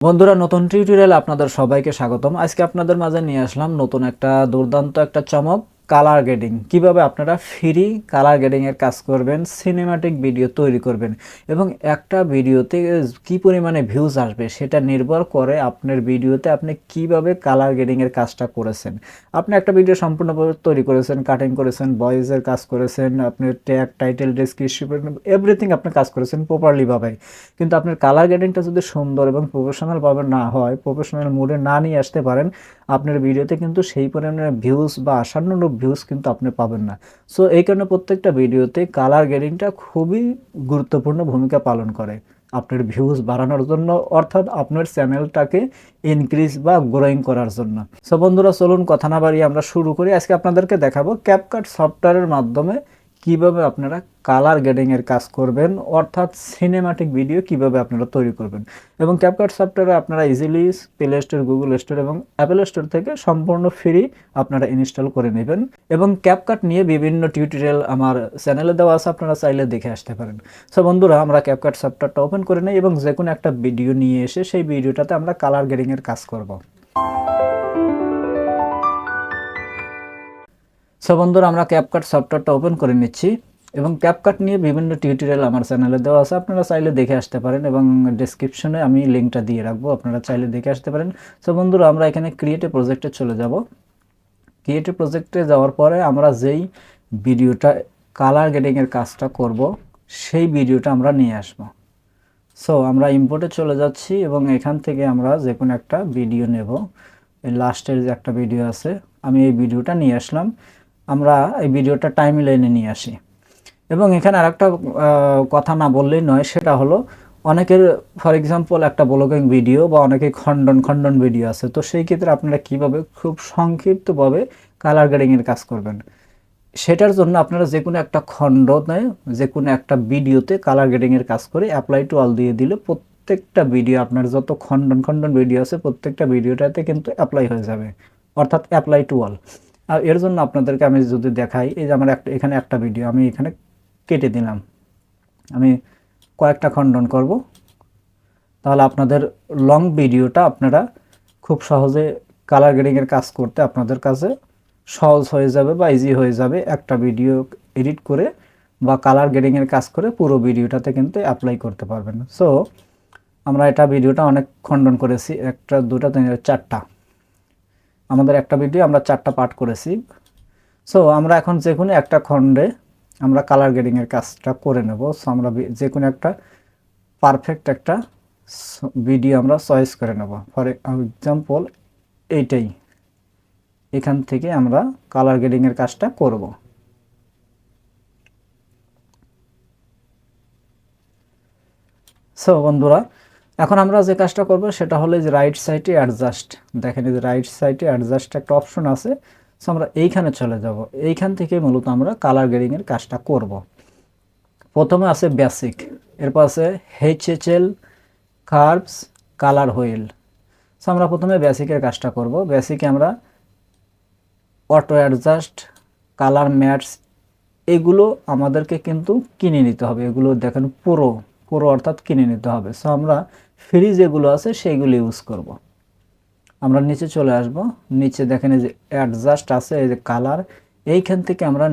বন্ধুরা, নতুন টিউটোরিয়ালে আপনাদের সবাইকে স্বাগতম। আজকে আপনাদের মাঝে নিয়ে আসলাম নতুন একটা দুর্দান্ত একটা চমক, কালার গ্রেডিং। কিভাবে আপনারা ফ্রি কালার গ্রেডিং এর কাজ করবেন, সিনেম্যাটিক ভিডিও তৈরি করবেন এবং একটা ভিডিওতে কি পরিমাণে ভিউজ আসবে সেটা নির্ভর করে আপনার ভিডিওতে আপনি কিভাবে কালার গ্রেডিং এর কাজটা করেছেন। আপনি একটা ভিডিও সম্পূর্ণভাবে তৈরি করেছেন, কাটিং করেছেন, ভয়েসের কাজ করেছেন, আপনি ট্যাগ, টাইটেল, ডেসক্রিপশন, এভরিথিং আপনি কাজ করেছেন প্রপারলি ভাবে, কিন্তু আপনার কালার গ্রেডিংটা যদি সুন্দর এবং প্রফেশনালভাবে না হয়, প্রফেশনাল মোডে না নিয়ে আসতে পারেন, আপনার ভিডিওতে কিন্তু সেই পরিমাণে ভিউজ বা আশানুরূপ ভিউজ কিন্তু আপনি পাবেন না। সো এই কারণে প্রত্যেকটা ভিডিওতে কালার গ্রেডিংটা খুবই গুরুত্বপূর্ণ ভূমিকা পালন করে আপনার ভিউজ বাড়ানোর জন্য, অর্থাৎ আপনার চ্যানেলটাকে ইনক্রিজ বা গ্রোয়িং করার জন্য। সো বন্ধুরা, চলুন কথা না বাড়িয়ে আমরা শুরু করি। আজকে আপনাদেরকে দেখাবো ক্যাপকাট সফটওয়্যারের মাধ্যমে কিভাবে আপনারা কালার গ্রেডিং এর কাজ করবেন, অর্থাৎ সিনেম্যাটিক ভিডিও কিভাবে আপনারা তৈরি করবেন। এবং ক্যাপকাট সফটওয়্যারে আপনারা easily play store, Google store এবং অ্যাপল স্টোর থেকে সম্পূর্ণ ফ্রি আপনারা ইনস্টল করে নেবেন। এবং ক্যাপকাট নিয়ে বিভিন্ন টিউটোরিয়াল আমার চ্যানেলে দেওয়া আছে, আপনারা চাইলে দেখে আসতে পারেন। সো বন্ধুরা, আমরা ক্যাপকাট সফটওয়্যারটা ওপেন করে নেই এবং যে কোনো একটা ভিডিও নিয়ে এসে সেই ভিডিওটাতে আমরা কালার গ্রেডিং এর কাজ করব। সো বন্ধুরা, আমরা ক্যাপকাট সফটওয়্যারটা ওপেন করে নিচ্ছি এবং ক্যাপকাট নিয়ে বিভিন্ন টিউটোরিয়াল আমার চ্যানেলে দেওয়া আছে, আপনারা চাইলে দেখে আসতে পারেন এবং ডেসক্রিপশনে আমি লিঙ্কটা দিয়ে রাখবো, আপনারা চাইলে দেখে আসতে পারেন। সো বন্ধুরা, আমরা এখানে ক্রিয়েট এ প্রজেক্টে চলে যাব। ক্রিয়েট এ প্রজেক্টে যাওয়ার পরে আমরা যেই ভিডিওটা কালার গ্রেডিংয়ের কাজটা করব সেই ভিডিওটা আমরা নিয়ে আসব। সো আমরা ইম্পোর্টে চলে যাচ্ছি এবং এখান থেকে আমরা যে কোনো একটা ভিডিও নেব। এই লাস্টের যে একটা ভিডিও আছে, আমি এই ভিডিওটা নিয়ে আসলাম। আমরা এই ভিডিওটা টাইমলাইনে নিয়ে আসি এবং এখানে আরেকটা কথা না বললেই নয়, সেটা হলো অনেকের ফর এক্সাম্পল একটা ব্লগিং ভিডিও বা অনেকের খণ্ডন খণ্ডন ভিডিও আছে। তো সেই ক্ষেত্রে আপনারা কিভাবে খুব সংক্ষিপ্তভাবে কালার গ্রেডিংয়ের কাজ করবেন, সেটার জন্য আপনারা যে কোনো একটা খণ্ডনে, যে কোনো একটা ভিডিওতে কালার গ্রেডিংয়ের কাজ করে অ্যাপ্লাই টু অল দিয়ে দিলে প্রত্যেকটা ভিডিও, আপনার যত খণ্ডন খণ্ডন ভিডিও আছে প্রত্যেকটা ভিডিওটাতে কিন্তু অ্যাপ্লাই হয়ে যাবে, অর্থাৎ অ্যাপ্লাই টু অল। আর এর জন্য আপনাদেরকে আমি যদি দেখাই, এই যে আমার এখানে একটা ভিডিও আমি এখানে কেটে দিলাম, আমি কয়েকটা খণ্ডন করব, তাহলে আপনাদের লং ভিডিওটা আপনারা খুব সহজে কালার গ্রেডিংয়ের কাজ করতে আপনাদের কাছে সহজ হয়ে যাবে বা ইজি হয়ে যাবে। একটা ভিডিও এডিট করে বা কালার গ্রেডিংয়ের কাজ করে পুরো ভিডিওটাতে কিন্তু অ্যাপ্লাই করতে পারবেন। সো আমরা এটা ভিডিওটা অনেক খণ্ডন করেছি, একটা, দুটা, তিনটা, চারটা, আমাদের একটা ভিডিও আমরা চারটা পার্ট করেছি। সো আমরা এখন যে কোনো একটা খণ্ডে আমরা কালার গ্রেডিংয়ের কাজটা করে নেব। সো আমরা যে কোনো একটা পারফেক্ট একটা ভিডিও আমরা চয়েস করে নেব। ফর এক্সাম্পল এইটাই, এখান থেকে আমরা কালার গ্রেডিংয়ের কাজটা করব। সো বন্ধুরা, এখন আমরা যে কাজটা করব সেটা হলো যে রাইট সাইডে অ্যাডজাস্ট, দেখেন এই যে রাইট সাইডে অ্যাডজাস্ট একটা অপশন আছে। সো আমরা এইখানে চলে যাব, এইখান থেকে মূলত আমরা কালার গ্রেডিংয়ের কাজটা করব। প্রথমে আছে বেসিক, এরপর আছে HHL, curves, colour wheel. So আমরা প্রথমে বেসিকের কাজটা করব। বেসিকে আমরা অটো অ্যাডজাস্ট, কালার ম্যাটস, এগুলো আমাদেরকে কিন্তু কিনে নিতে হবে। এগুলো দেখেন পুরো পুরো অর্থাৎ কিনে নিতে হবে। সো আমরা ফ্রি যেগুলো আছে সেইগুলো ইউজ করব। আমরা নিচে চলে আসব, নিচে দেখেন এই যে অ্যাডজাস্ট আছে, এই যে কালার, এইখান থেকে আমরা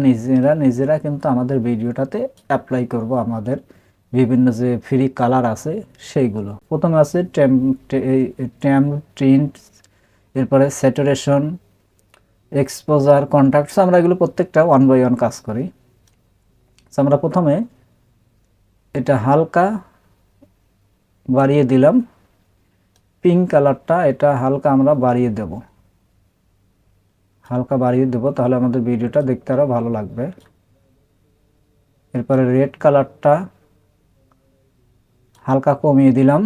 নিজেরা কিন্তু আমাদের ভিডিওটাতে অ্যাপ্লাই করব আমাদের বিভিন্ন যে ফ্রি কালার আছে সেইগুলো। প্রথমে আছে টিন্ট, এরপরে স্যাচুরেশন, এক্সপোজার, কন্ট্রাস্ট। আমরা এগুলো প্রত্যেকটা ওয়ান বাই ওয়ান কাজ করি। আমরা প্রথমে এটা হালকা বাড়িয়ে দিলাম, পিঙ্ক কালারটা এটা হালকা আমরা বাড়িয়ে দেব, হালকা বাড়িয়ে দেব, তাহলে আমাদের ভিডিওটা দেখতে আরো ভালো লাগবে। এরপরে রেড কালারটা হালকা কমিয়ে দিলাম,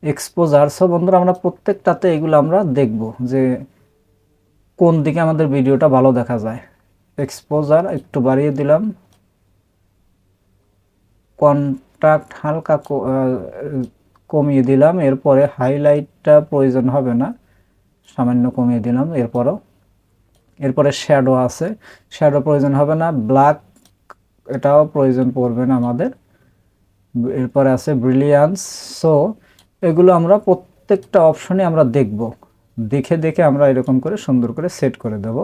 এক্সপোজার। সো বন্ধুরা, আমরা প্রত্যেকটাতে এগুলো আমরা দেখব যে কোন দিকে আমাদের ভিডিওটা ভালো দেখা যায়। এক্সপোজার একটু বাড়িয়ে দিলাম, কন্ট্রাস্ট হালকা কমিয়ে দিলাম, এরপরে হাইলাইটটা প্রয়োজন হবে না, সামান্য কমিয়ে দিলাম। এরপরে শ্যাডো আছে, শ্যাডো প্রয়োজন হবে না, ব্ল্যাক এটাও প্রয়োজন পড়বে না আমাদের। এরপরে আছে ব্রিলিয়ান্স। সো এগুলো আমরা প্রত্যেকটা অপশনে আমরা দেখব, দেখে দেখে আমরা এরকম করে সুন্দর করে সেট করে দেব।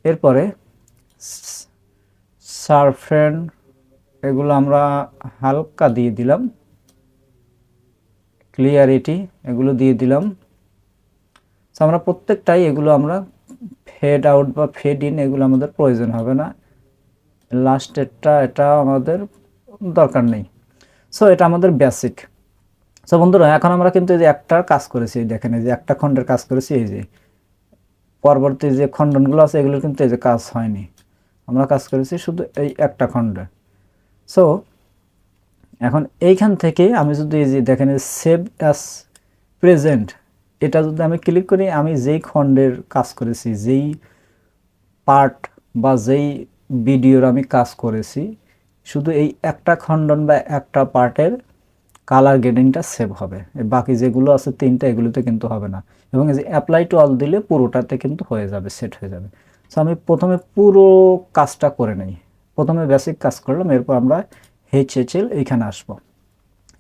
এরপরে সারফেন এগুলো আমরা হালকা দিয়ে দিলাম, ক্লিয়ারিটি এগুলো দিয়ে দিলাম। আমরা প্রত্যেকটাই এগুলো আমরা ফেড আউট বা ফেড ইন এগুলো আমাদের প্রয়োজন হবে না, লাস্টেরটা এটা আমাদের দরকার নেই। সো এটা আমাদের বেসিক। সো বন্ধুরা এখন আমরা কিন্তু এই যে একটা কাজ করেছি, দেখেন এই যে একটা খণ্ডের কাজ করেছি, এই যে পরবর্তী যে খণ্ডনগুলো আছে এগুলো কিন্তু এই যে কাজ হয়নি, আমরা কাজ করেছি শুধু এই একটা খণ্ডে। সো এখন এইখান থেকে আমি যদি এই যে দেখেন সেভ অ্যাজ প্রেজেন্ট, এটা যদি আমি ক্লিক করি, আমি যেই খণ্ডের কাজ করেছি, যেই পার্ট বা যেই ভিডিওর আমি কাজ করেছি, শুধু এই একটা খণ্ডন বা একটা পার্টের কালার গ্রেডিংটা সেভ হবে, বাকি যেগুলো আছে তিনটা এগুলোতে কিন্তু হবে না। এবং এই যে অ্যাপ্লাই টু অল দিলে পুরোটাতে কিন্তু হয়ে যাবে, সেট হয়ে যাবে। সো আমি প্রথমে পুরো কাজটা করে নিই, প্রথমে বেসিক কাজ করলাম, এরপর আমরা HHL এইখানে আসব।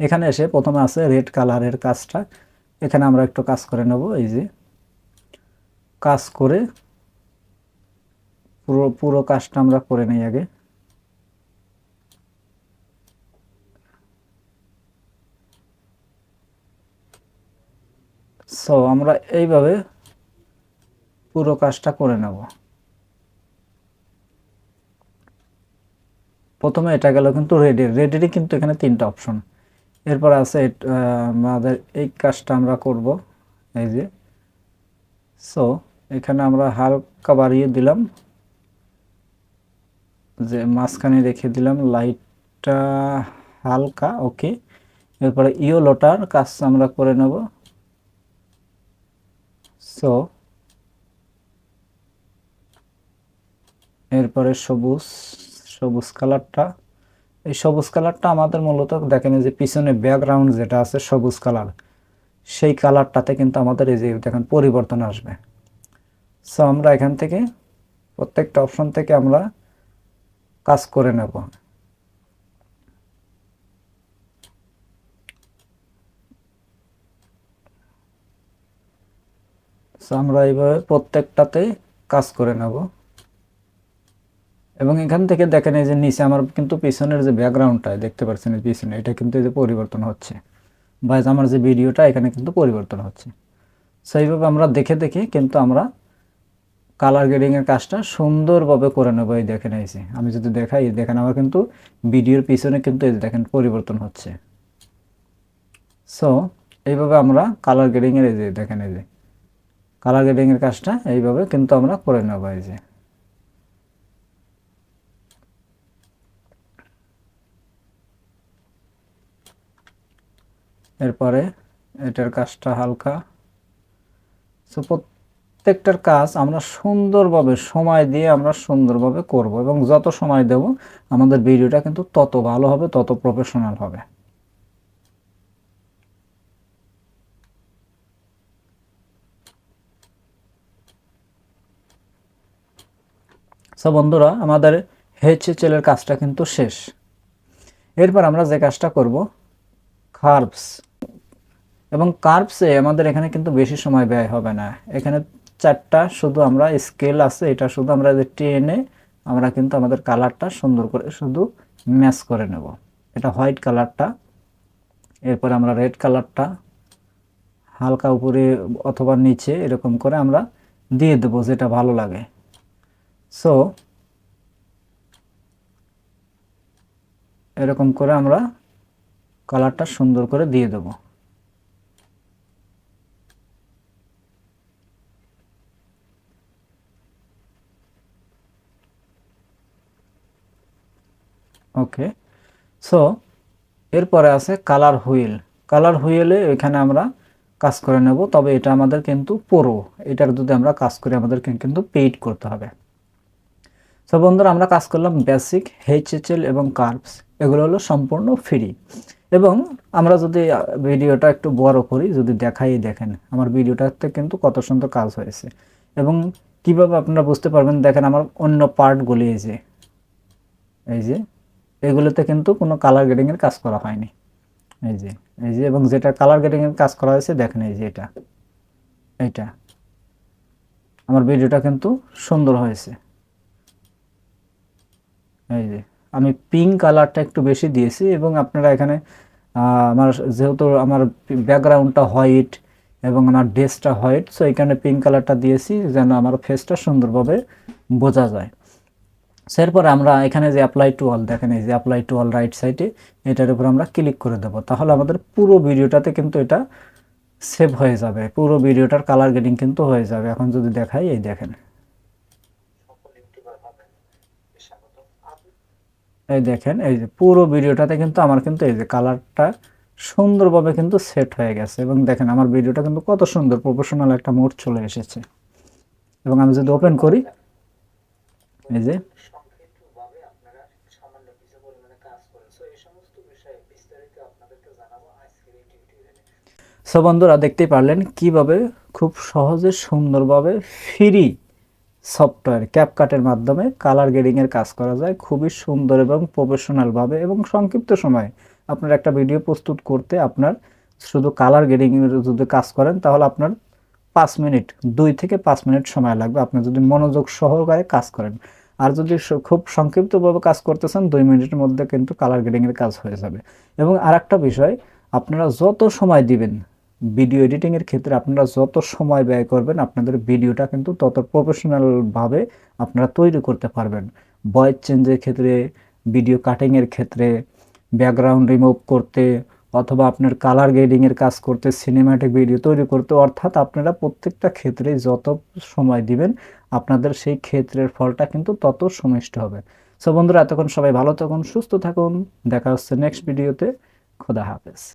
এখানে এসে প্রথমে আছে রেড কালারের কাজটা, এখানে আমরা একটু কাজ করে নেব। এই যে কাজ করে পুরো কাজটা আমরা করে নিই আগে। সো আমরা এইভাবে পুরো কাজটা করে নেব। প্রথমে এটা গেল কিন্তু রেডেরই কিন্তু এখানে তিনটা অপশন। এরপর আছে আমাদের এই কাজটা আমরা করব, এই যে। সো এখানে আমরা হালকা বাড়িয়ে দিলাম, যে মাঝখানে রেখে দিলাম লাইটটা হালকা, ওকে। এরপরে ইয়েলোটার কাজ আমরা করে নেব। সো এরপরে সবুজ কালারটা, এই সবুজ কালারটা আমাদের মূলত দেখেন যে পিছনে ব্যাকগ্রাউন্ড যেটা আছে সবুজ কালার, সেই কালারটাতে কিন্তু আমাদের এই যে দেখেন পরিবর্তন আসবে। সো আমরা এখান থেকে প্রত্যেকটা অপশন থেকে আমরা কাজ করে নেব। সো আমরা এইভাবে প্রত্যেকটাতে কাজ করে নেব। এবং এখান থেকে দেখেন এই যে নিচে আমার কিন্তু পিছনের যে ব্যাকগ্রাউন্ডটা দেখতে পাচ্ছেন পিছনে, এটা কিন্তু এই যে পরিবর্তন হচ্ছে, বা আমার যে ভিডিওটা এখানে কিন্তু পরিবর্তন হচ্ছে। সেইভাবে আমরা দেখে দেখে কিন্তু আমরা কালার গ্রেডিংয়ের কাজটা সুন্দরভাবে করে নেব। এই দেখেন এই যে আমি যদি দেখাই, দেখেন আমার কিন্তু ভিডিওর পিছনে কিন্তু এই দেখেন পরিবর্তন হচ্ছে। সো এইভাবে আমরা কালার গ্রেডিংয়ের এই যে দেখেন এই যে কালার গ্রেডিংয়ের কাজটা এইভাবে কিন্তু আমরা করে নেব। এই যে এরপরে এটার কাজটা হালকা। সো প্রত্যেকটার কাজ আমরা সুন্দরভাবে সময় দিয়ে আমরা সুন্দরভাবে করব, এবং যত সময় দেব আমাদের ভিডিওটা কিন্তু তত ভালো হবে, তত প্রফেশনাল হবে। সো বন্ধুরা আমাদের HHL এর কাজটা কিন্তু শেষ। এরপর আমরা যে কাজটা করব কার্ভস, এবং কার্ভসে আমাদের এখানে কিন্তু বেশি সময় ব্যয় হবে না। এখানে চারটা শুধু আমরা স্কেল আছে, এটা শুধু আমরা যে টেনে আমরা কিন্তু আমাদের কালারটা সুন্দর করে শুধু ম্যাচ করে নেব। এটা হোয়াইট কালারটা, এরপর আমরা রেড কালারটা হালকা উপরে অথবা নিচে এরকম করে আমরা দিয়ে দেবো যেটা ভালো লাগে। সো এরকম করে আমরা কালারটা সুন্দর করে দিয়ে দেব। ওকে। সো এরপরে আছে কালার হুইল। কালার হুইলে এখানে আমরা কাজ করে নেব, তবে এটা আমাদের কিন্তু পুরো, এটার যদি আমরা কাজ করি আমাদের কিন্তু পেইড করতে হবে। সো বন্ধুরা আমরা কাজ করলাম বেসিক, HHL এবং কার্ভস, এগুলো হলো সম্পূর্ণ ফ্রি। এবং আমরা যদি ভিডিওটা একটু বড় করি, যদি দেখাই, দেখেন আমার ভিডিওটাতে কিন্তু কত সুন্দর কাজ হয়েছে। এবং কিভাবে আপনারা বুঝতে পারবেন, দেখেন আমার অন্য পার্টগুলি এই যে এগুলোতে কিন্তু কোনো কালার গ্রেডিংয়ের কাজ করা হয়নি। এই যে এবং যেটা কালার গ্রেডিং এর কাজ করা হয়েছে দেখেন, এই যে এটা আমার ভিডিওটা কিন্তু সুন্দর হয়েছে। এই যে আমি পিঙ্ক কালারটা একটু বেশি দিয়েছি, এবং আপনারা এখানে আমার যেহেতু আমার ব্যাকগ্রাউন্ডটা হোয়াইট এবং আমার ড্রেসটা হোয়াইট, সো এখানে পিঙ্ক কালারটা দিয়েছি যেন আমার ফেসটা সুন্দরভাবে বোঝা যায়। এরপর আমরা এখানে যে অ্যাপ্লাই টু অল দেখেন, এই যে অ্যাপ্লাই টু অল রাইট সাইডে, এটার উপর আমরা ক্লিক করে দেব। তাহলে আমাদের পুরো ভিডিওটাতে কিন্তু এটা সেভ হয়ে যাবে, পুরো ভিডিওটার কালার গ্রেডিং কিন্তু হয়ে যাবে। এখন যদি দেখাই, এই দেখেন, এই দেখেন, এই যে পুরো ভিডিওটাতে কিন্তু আমার কিন্তু এই যে কালারটা সুন্দরভাবে কিন্তু সেট হয়ে গেছে। এবং দেখেন আমার ভিডিওটা কিন্তু কত সুন্দর প্রফেশনাল একটা মোড চলে এসেছে। এবং আমি যদি ওপেন করি, এই যে সো বন্ধুরা দেখতেই পারলেন কিভাবে খুব সহজে সুন্দরভাবে ফ্রি সফটওয়্যার ক্যাপকাটের মাধ্যমে কালার গ্রেডিংয়ের কাজ করা যায় খুবই সুন্দর এবং প্রফেশনালভাবে, এবং সংক্ষিপ্ত সময়ে আপনার একটা ভিডিও প্রস্তুত করতে আপনার শুধু কালার গ্রেডিংয়ের যদি কাজ করেন তাহলে আপনার 5 মিনিট, 2 থেকে 5 মিনিট সময় লাগবে আপনি যদি মনোযোগ সহকারে কাজ করেন। আর যদি খুব সংক্ষিপ্তভাবে কাজ করতেছেন 2 মিনিটের মধ্যে কিন্তু কালার গ্রেডিংয়ের কাজ হয়ে যাবে। এবং আরেকটা বিষয়, আপনারা যত সময় দিবেন ভিডিও এডিটিংয়ের ক্ষেত্রে, আপনারা যত সময় ব্যয় করবেন আপনাদের ভিডিওটা কিন্তু তত প্রফেশনালভাবে আপনারা তৈরি করতে পারবেন। ভয়েস চেঞ্জের ক্ষেত্রে, ভিডিও কাটিংয়ের ক্ষেত্রে, ব্যাকগ্রাউন্ড রিমুভ করতে, অথবা আপনার কালার গ্রেডিংয়ের কাজ করতে, সিনেম্যাটিক ভিডিও তৈরি করতে, অর্থাৎ আপনারা প্রত্যেকটা ক্ষেত্রে যত সময় দিবেন আপনাদের সেই ক্ষেত্রের ফলটা কিন্তু তত সুমিষ্ট হবে। সো বন্ধুরা, এতক্ষণ সবাই ভালো থাকুন, সুস্থ থাকুন, দেখা হচ্ছে নেক্সট ভিডিওতে। খোদা হাফেজ।